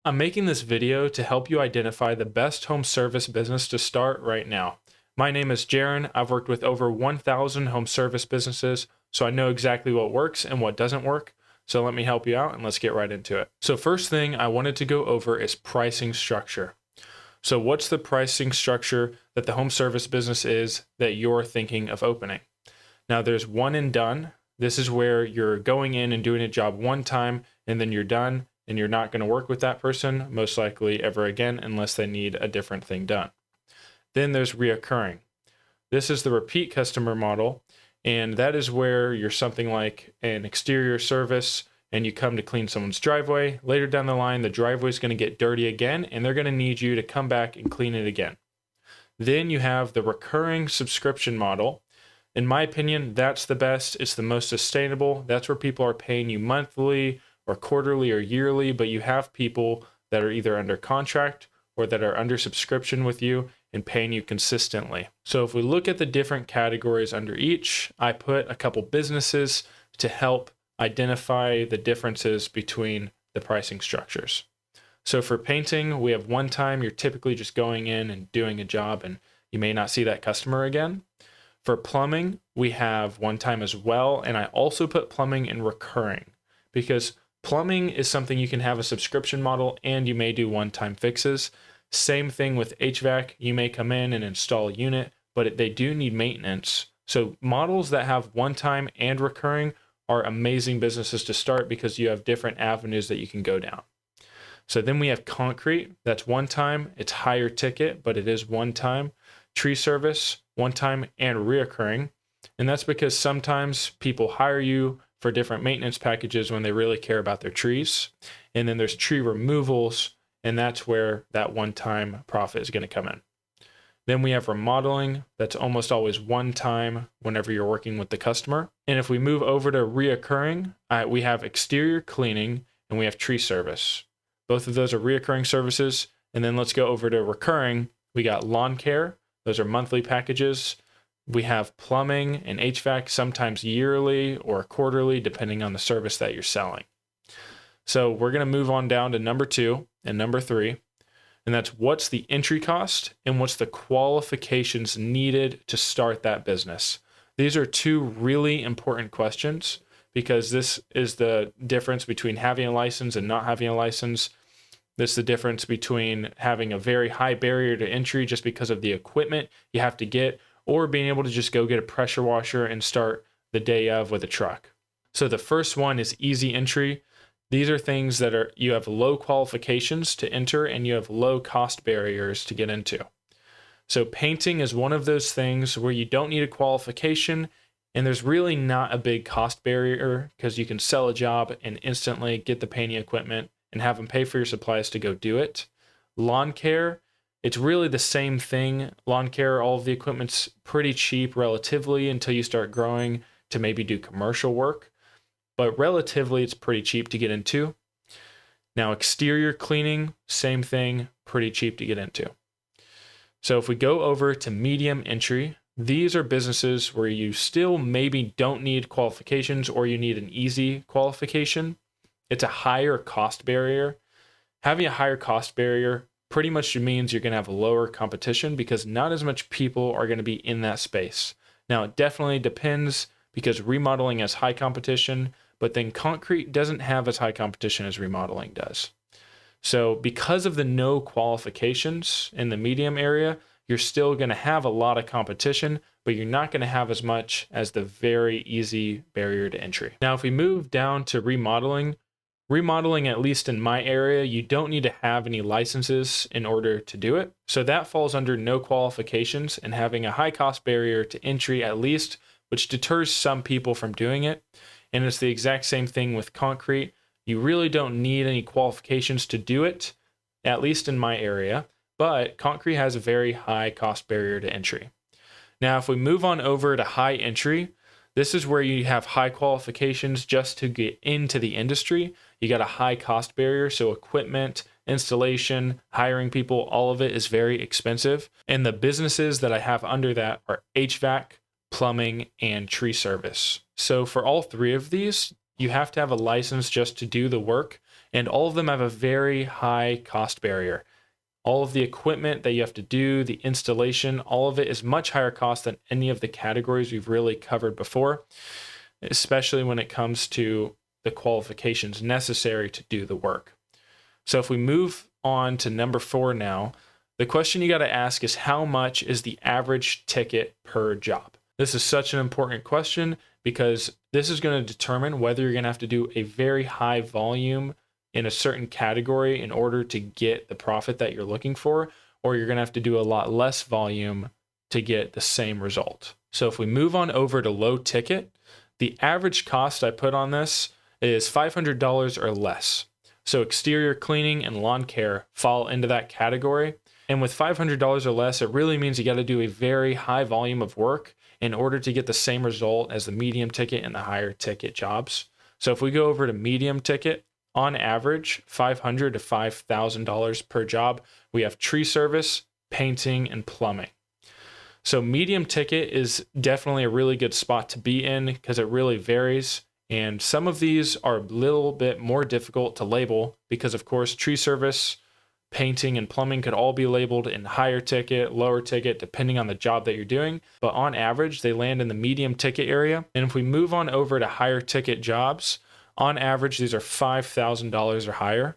I'm making this video to help you identify the best home service business to start right now. My name is Jaron. I've worked with over 1,000 home service businesses, so I know exactly what works and what doesn't work. So let me help you out and let's get right into it. So first thing I wanted to go over is pricing structure. So what's the pricing structure that the home service business is that you're thinking of opening? Now there's one and done. This is where you're going in and doing a job one time and then you're done and you're not going to work with that person most likely ever again unless they need a different thing done. Then there's reoccurring. This is the repeat customer model, and that is where you're something like an exterior service and you come to clean someone's driveway. Later down the line, the driveway is going to get dirty again and they're going to need you to come back and clean it again. Then you have the recurring subscription model. In my opinion, that's the best. It's the most sustainable. That's where people are paying you monthly or quarterly or yearly, but you have people that are either under contract or that are under subscription with you and paying you consistently. So if we look at the different categories under each, I put a couple businesses to help identify the differences between the pricing structures. So for painting, we have one time. You're typically just going in and doing a job and you may not see that customer again. For plumbing, we have one time as well. And I also put plumbing in recurring because plumbing is something you can have a subscription model and you may do one-time fixes. Same thing with HVAC. You may come in and install a unit, but they do need maintenance. So models that have one-time and recurring are amazing businesses to start because you have different avenues that you can go down. So then we have concrete. That's one time. It's higher ticket, but it is one time. Tree service, one time and reoccurring. And that's because sometimes people hire you for different maintenance packages when they really care about their trees. And then there's tree removals, and that's where that one-time profit is going to come in. Then we have remodeling. That's almost always one time whenever you're working with the customer. And if we move over to reoccurring, we have exterior cleaning and we have tree service. Both of those are reoccurring services. And then let's go over to recurring. We got lawn care. Those are monthly packages. We have plumbing and HVAC, sometimes yearly or quarterly, depending on the service that you're selling. So we're going to move on down to number 2 and number 3. And that's what's the entry cost and what's the qualifications needed to start that business. These are two really important questions because this is the difference between having a license and not having a license. This is the difference between having a very high barrier to entry just because of the equipment you have to get, or being able to just go get a pressure washer and start the day of with a truck. So the first one is easy entry. These are things that you have low qualifications to enter and you have low cost barriers to get into. So painting is one of those things where you don't need a qualification and there's really not a big cost barrier because you can sell a job and instantly get the painting equipment and have them pay for your supplies to go do it. Lawn care, it's really the same thing. Lawn care, all of the equipment's pretty cheap relatively until you start growing to maybe do commercial work. But relatively, it's pretty cheap to get into. Now, exterior cleaning, same thing, pretty cheap to get into. So if we go over to medium entry, these are businesses where you still maybe don't need qualifications or you need an easy qualification. It's a higher cost barrier. Having a higher cost barrier pretty much means you're going to have lower competition because not as much people are going to be in that space. Now, it definitely depends because remodeling has high competition, but then concrete doesn't have as high competition as remodeling does. So because of the no qualifications in the medium area, you're still going to have a lot of competition, but you're not going to have as much as the very easy barrier to entry. Now, if we move down to remodeling, at least in my area, you don't need to have any licenses in order to do it. So that falls under no qualifications and having a high cost barrier to entry at least, which deters some people from doing it. And it's the exact same thing with concrete. You really don't need any qualifications to do it, at least in my area, but concrete has a very high cost barrier to entry. Now, if we move on over to high entry, this is where you have high qualifications just to get into the industry. You got a high cost barrier, so equipment, installation, hiring people, all of it is very expensive. And the businesses that I have under that are HVAC, plumbing, and tree service. So for all three of these, you have to have a license just to do the work. And all of them have a very high cost barrier. All of the equipment that you have to do, the installation, all of it is much higher cost than any of the categories we've really covered before, especially when it comes to the qualifications necessary to do the work. So if we move on to number 4 now, the question you got to ask is, how much is the average ticket per job? This is such an important question because this is going to determine whether you're going to have to do a very high volume in a certain category in order to get the profit that you're looking for, or you're going to have to do a lot less volume to get the same result. So if we move on over to low ticket, the average cost I put on this is $500 or less. So exterior cleaning and lawn care fall into that category. And with $500 or less, it really means you got to do a very high volume of work in order to get the same result as the medium ticket and the higher ticket jobs. So if we go over to medium ticket, on average, $500 to $5,000 per job, we have tree service, painting, and plumbing. So medium ticket is definitely a really good spot to be in because it really varies. And some of these are a little bit more difficult to label because, of course, tree service, painting, and plumbing could all be labeled in higher ticket, lower ticket, depending on the job that you're doing. But on average, they land in the medium ticket area. And if we move on over to higher ticket jobs, on average, these are $5,000 or higher.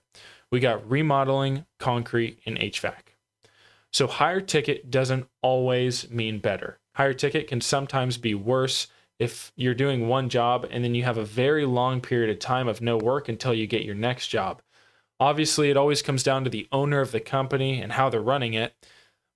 We got remodeling, concrete, and HVAC. So higher ticket doesn't always mean better. Higher ticket can sometimes be worse if you're doing one job and then you have a very long period of time of no work until you get your next job. Obviously, it always comes down to the owner of the company and how they're running it,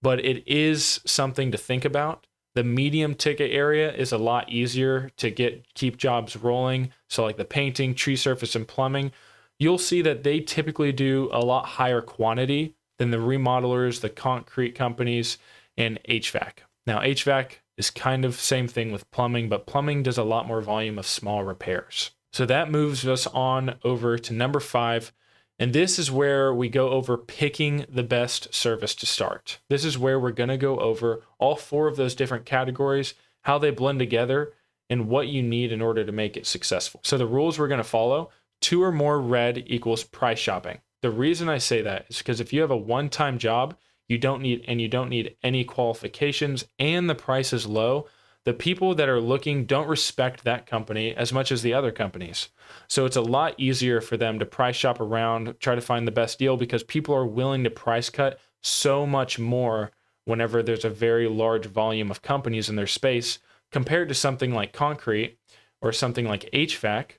but it is something to think about. The medium ticket area is a lot easier to keep jobs rolling. So like the painting, tree surface, and plumbing, you'll see that they typically do a lot higher quantity than the remodelers, the concrete companies, and HVAC. Now, HVAC is kind of same thing with plumbing, but plumbing does a lot more volume of small repairs. So that moves us on over to number 5. And this is where we go over picking the best service to start. This is where we're going to go over all 4 of those different categories, how they blend together, and what you need in order to make it successful. So the rules we're going to follow: 2 or more red equals price shopping. The reason I say that is because if you have a one-time job, you don't need any qualifications, and the price is low, the people that are looking don't respect that company as much as the other companies. So it's a lot easier for them to price shop around, try to find the best deal, because people are willing to price cut so much more whenever there's a very large volume of companies in their space compared to something like concrete or something like HVAC,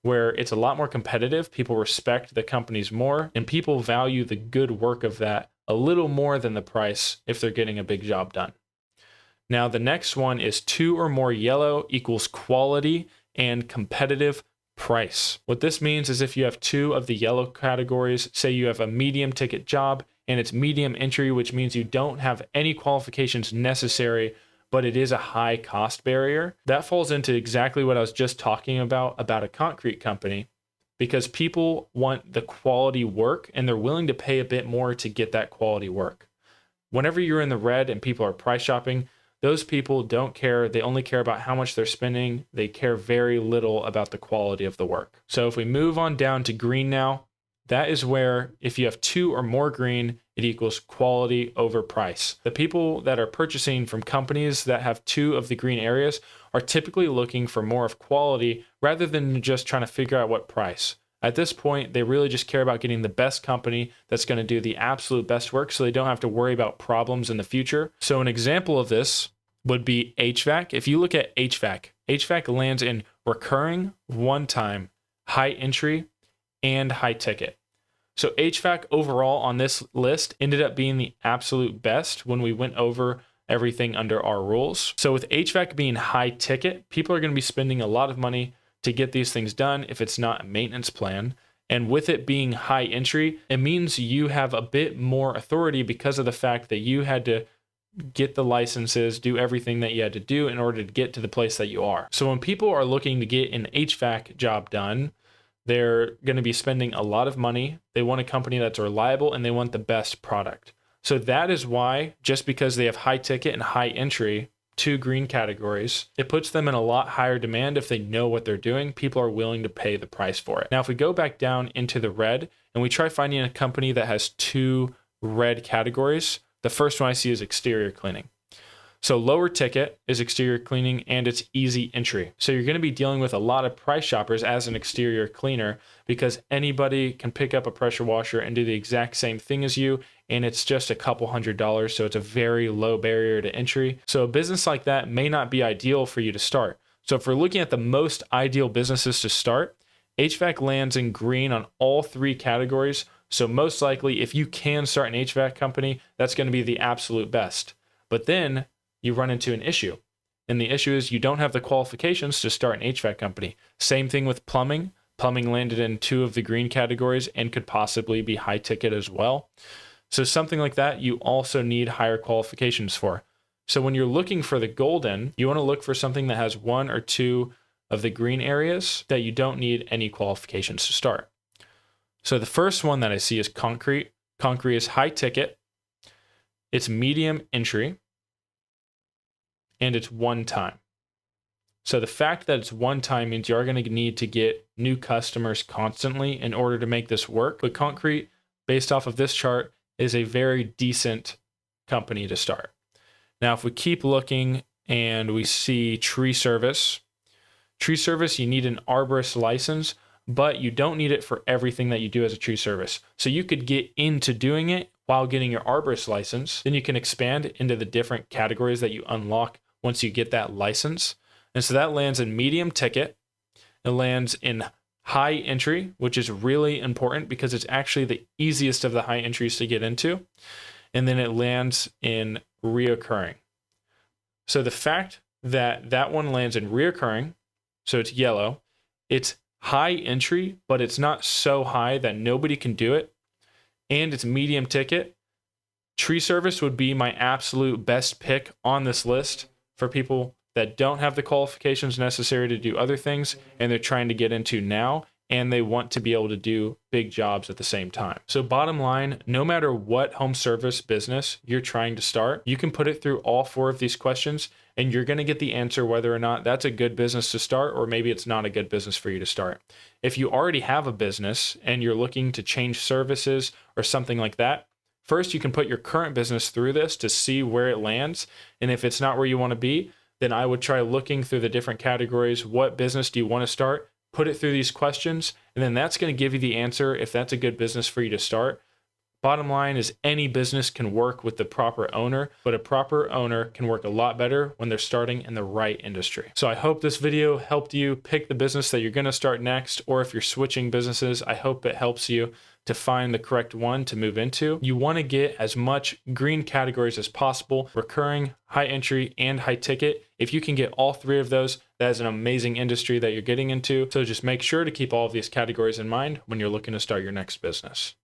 where it's a lot more competitive. People respect the companies more, and people value the good work of that a little more than the price if they're getting a big job done. Now, the next one is 2 or more yellow equals quality and competitive price. What this means is if you have 2 of the yellow categories, say you have a medium ticket job and it's medium entry, which means you don't have any qualifications necessary, but it is a high cost barrier. That falls into exactly what I was just talking about a concrete company, because people want the quality work and they're willing to pay a bit more to get that quality work. Whenever you're in the red and people are price shopping, those people don't care. They only care about how much they're spending. They care very little about the quality of the work. So if we move on down to green now, that is where if you have 2 or more green, it equals quality over price. The people that are purchasing from companies that have 2 of the green areas are typically looking for more of quality rather than just trying to figure out what price. At this point, they really just care about getting the best company that's going to do the absolute best work so they don't have to worry about problems in the future. So an example of this would be HVAC. If you look at HVAC lands in recurring, one-time, high entry, and high ticket. So HVAC overall on this list ended up being the absolute best when we went over everything under our rules. So with HVAC being high ticket, people are going to be spending a lot of money to get these things done if it's not a maintenance plan. And with it being high entry, it means you have a bit more authority because of the fact that you had to get the licenses, do everything that you had to do in order to get to the place that you are. So when people are looking to get an HVAC job done, they're going to be spending a lot of money. They want a company that's reliable and they want the best product. So that is why, just because they have high ticket and high entry, two green categories, it puts them in a lot higher demand. If they know what they're doing, people are willing to pay the price for it. Now, if we go back down into the red and we try finding a company that has two red categories, the first one I see is exterior cleaning. So lower ticket is exterior cleaning and it's easy entry. So you're going to be dealing with a lot of price shoppers as an exterior cleaner because anybody can pick up a pressure washer and do the exact same thing as you. And it's just a couple $100. So it's a very low barrier to entry. So a business like that may not be ideal for you to start. So if we're looking at the most ideal businesses to start, HVAC lands in green on all three categories. So most likely, if you can start an HVAC company, that's going to be the absolute best. But then you run into an issue. And the issue is you don't have the qualifications to start an HVAC company. Same thing with plumbing. Plumbing landed in two of the green categories and could possibly be high ticket as well. So something like that, you also need higher qualifications for. So when you're looking for the golden, you want to look for something that has one or two of the green areas that you don't need any qualifications to start. So the first one that I see is concrete. Concrete is high ticket. It's medium entry. And it's one time. So the fact that it's one time means you are going to need to get new customers constantly in order to make this work. But concrete, based off of this chart, is a very decent company to start. Now, if we keep looking and we see tree service, you need an arborist license, but you don't need it for everything that you do as a tree service. So you could get into doing it while getting your arborist license. Then you can expand into the different categories that you unlock once you get that license. And so that lands in medium ticket. It lands in high entry, which is really important because it's actually the easiest of the high entries to get into. And then it lands in reoccurring. So the fact that that one lands in reoccurring, so it's yellow, it's high entry, but it's not so high that nobody can do it. And it's medium ticket. Tree service would be my absolute best pick on this list for people that don't have the qualifications necessary to do other things and they're trying to get into now and they want to be able to do big jobs at the same time. So bottom line, no matter what home service business you're trying to start, you can put it through all four of these questions and you're going to get the answer whether or not that's a good business to start or maybe it's not a good business for you to start. If you already have a business and you're looking to change services or something like that, first, you can put your current business through this to see where it lands. And if it's not where you want to be, then I would try looking through the different categories. What business do you want to start? Put it through these questions. And then that's going to give you the answer if that's a good business for you to start. Bottom line is any business can work with the proper owner, but a proper owner can work a lot better when they're starting in the right industry. So I hope this video helped you pick the business that you're going to start next, or if you're switching businesses, I hope it helps you to find the correct one to move into. You want to get as much green categories as possible, recurring, high entry, and high ticket. If you can get all three of those, that is an amazing industry that you're getting into. So just make sure to keep all of these categories in mind when you're looking to start your next business.